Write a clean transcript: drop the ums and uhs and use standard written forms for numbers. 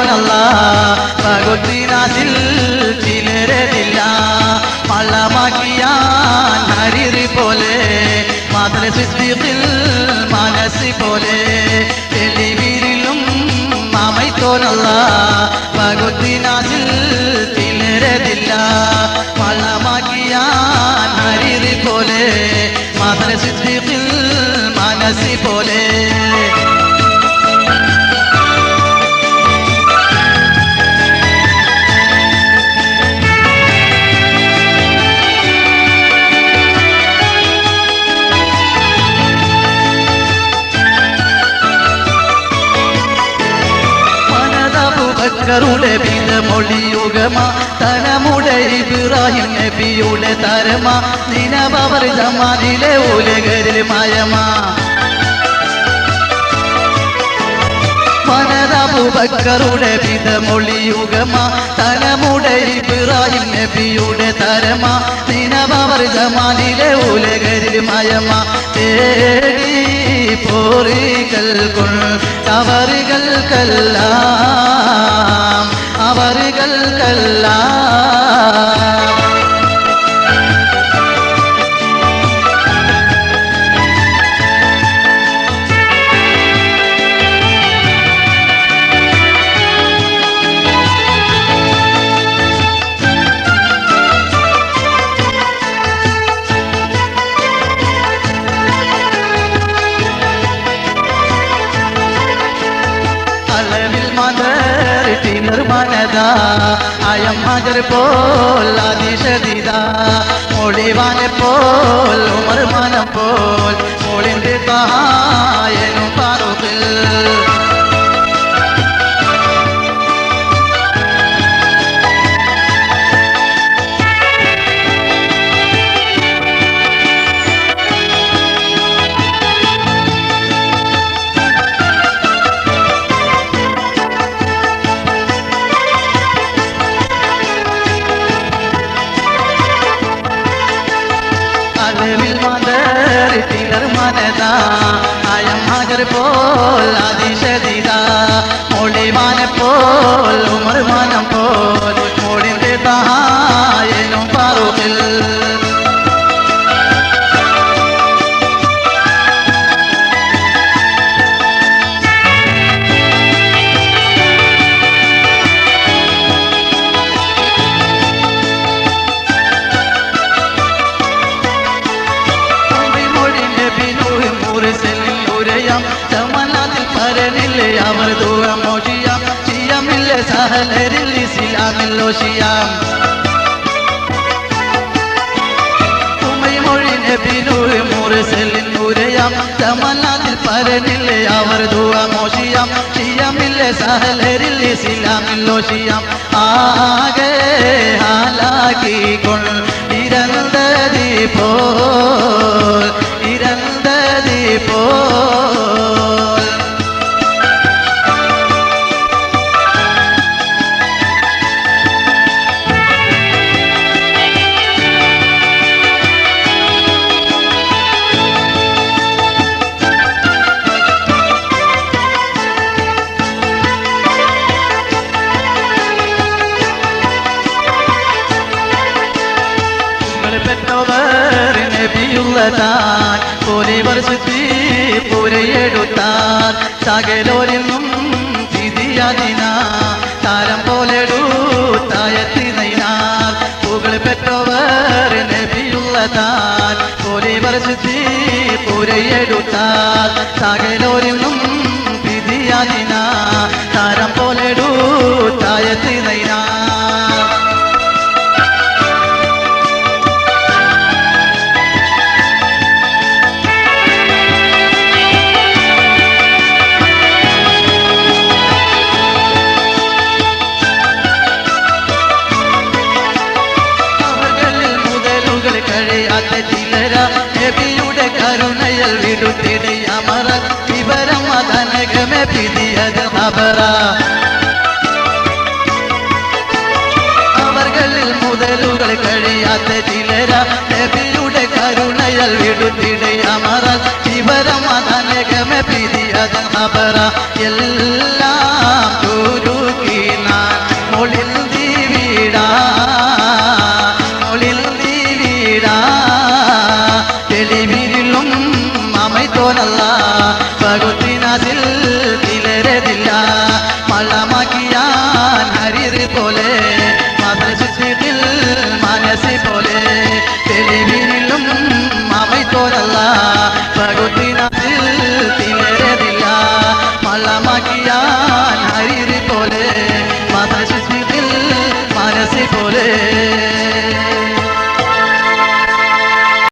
തോന്നല്ല പകുത്തിനാസിൽ ചിലരതില്ല മള്ളമാക്കിയാൻ ഹരിറി പോലെ മാതൃ സിദ്ദീഖിൽ മനസ്സി പോലെ തെളിവിരിലും മാമൈ തോന്നല്ല പകുത്തിനാസിൽ ചിലരതില്ല മള്ളമാക്കിയാൻ ഹരിറി പോലെ മാതൃ സിദ്ദീഖിൽ മനസ്സി പോലെ ുടെ ബിന്ദമൊഴിയുകമ തനമുടെ ഇബ്രാഹിം നബിയുടെ തരമ നിനവർ ജമാനിലെ ഉലകരിൽ മയമാ മനതബുബക്കറുടെ ബിന്ദമൊഴിയുകമ തനമുടെ ഇബ്രാഹിം നബിയുടെ തരമ നിനവർ ജമാനിലെ ഉലകരിൽ മയമ തേടി പോറികൾക്കുൾ അവർകൾക്കെല്ലാം നിർമ്മനത അയം ഹജർ പോൽ അതിശദിത മൊഴിവാനെ പോൽ ഉമർ മനം പോൽ മോളിൻ്റെ തായനും പാറുകിൽ അയം ഹജർ പോൽ അതിശദിത മൊഴിവാനെ പോൽ ഉമർ മനം പോൽ മോളിൻ്റെ തായനും പാറുകിൽ അവർ ദുആമോഷിയാം ചെയ്യാമില്ല സഹലരിൽ ഇസ്ലാമില്ലോഷിയാം ഉമ്മൈമൊഴി നബി നൂഹ് മുർസലിൻ നൂരയാം തമന്നാതിൽ പരനില്ല അവർ ദുആമോഷിയാം ചെയ്യാമില്ല സഹലരിൽ ഇസ്ലാമില്ലോഷിയാം ആകെ ഹാലാക്കി കൊണ്ടിരന്തതി പോൽ ഇരന്തതി പോൽ നബിയുള്ളതാൻ പോലിവർ സുത്തി പുരയെടുത്താൻ സകലോരിന്നും തിരിയതിന താരം പോലെടുത്തായത്തിനാർ പുകൾ പെറ്റവർ നബിയുള്ളതാൻ പോലിവർ സുത്തി പുരയെടുത്താൻ സകലോരിന്നും തിരിയതിന താരം പോലെടുത്തായത്തിനാർ നബിയുടെ കരുണയൽ വിടുത്തിടെ അമര വിവരം അതനകമേ പിടിയത് ഖബറ അവർകളിൽ മുതലുകൾ കഴിയാത്ത ചിലര നബിയുടെ കരുണയൽ വിടുത്തിടെ അമര വിവരം അതനകമേ പിടിയത് ഖബറ എല്ലാം തുരുക്കി ഇഖ്ലാസിൽ തിലരതില്ല മള്ളമാക്കിയാൻ ഹരിത് പോലെ മദ്രസത്തിൽ മനസ്സി പോലെ തെളിവിലും அமைத்தோரல்ல பகுதி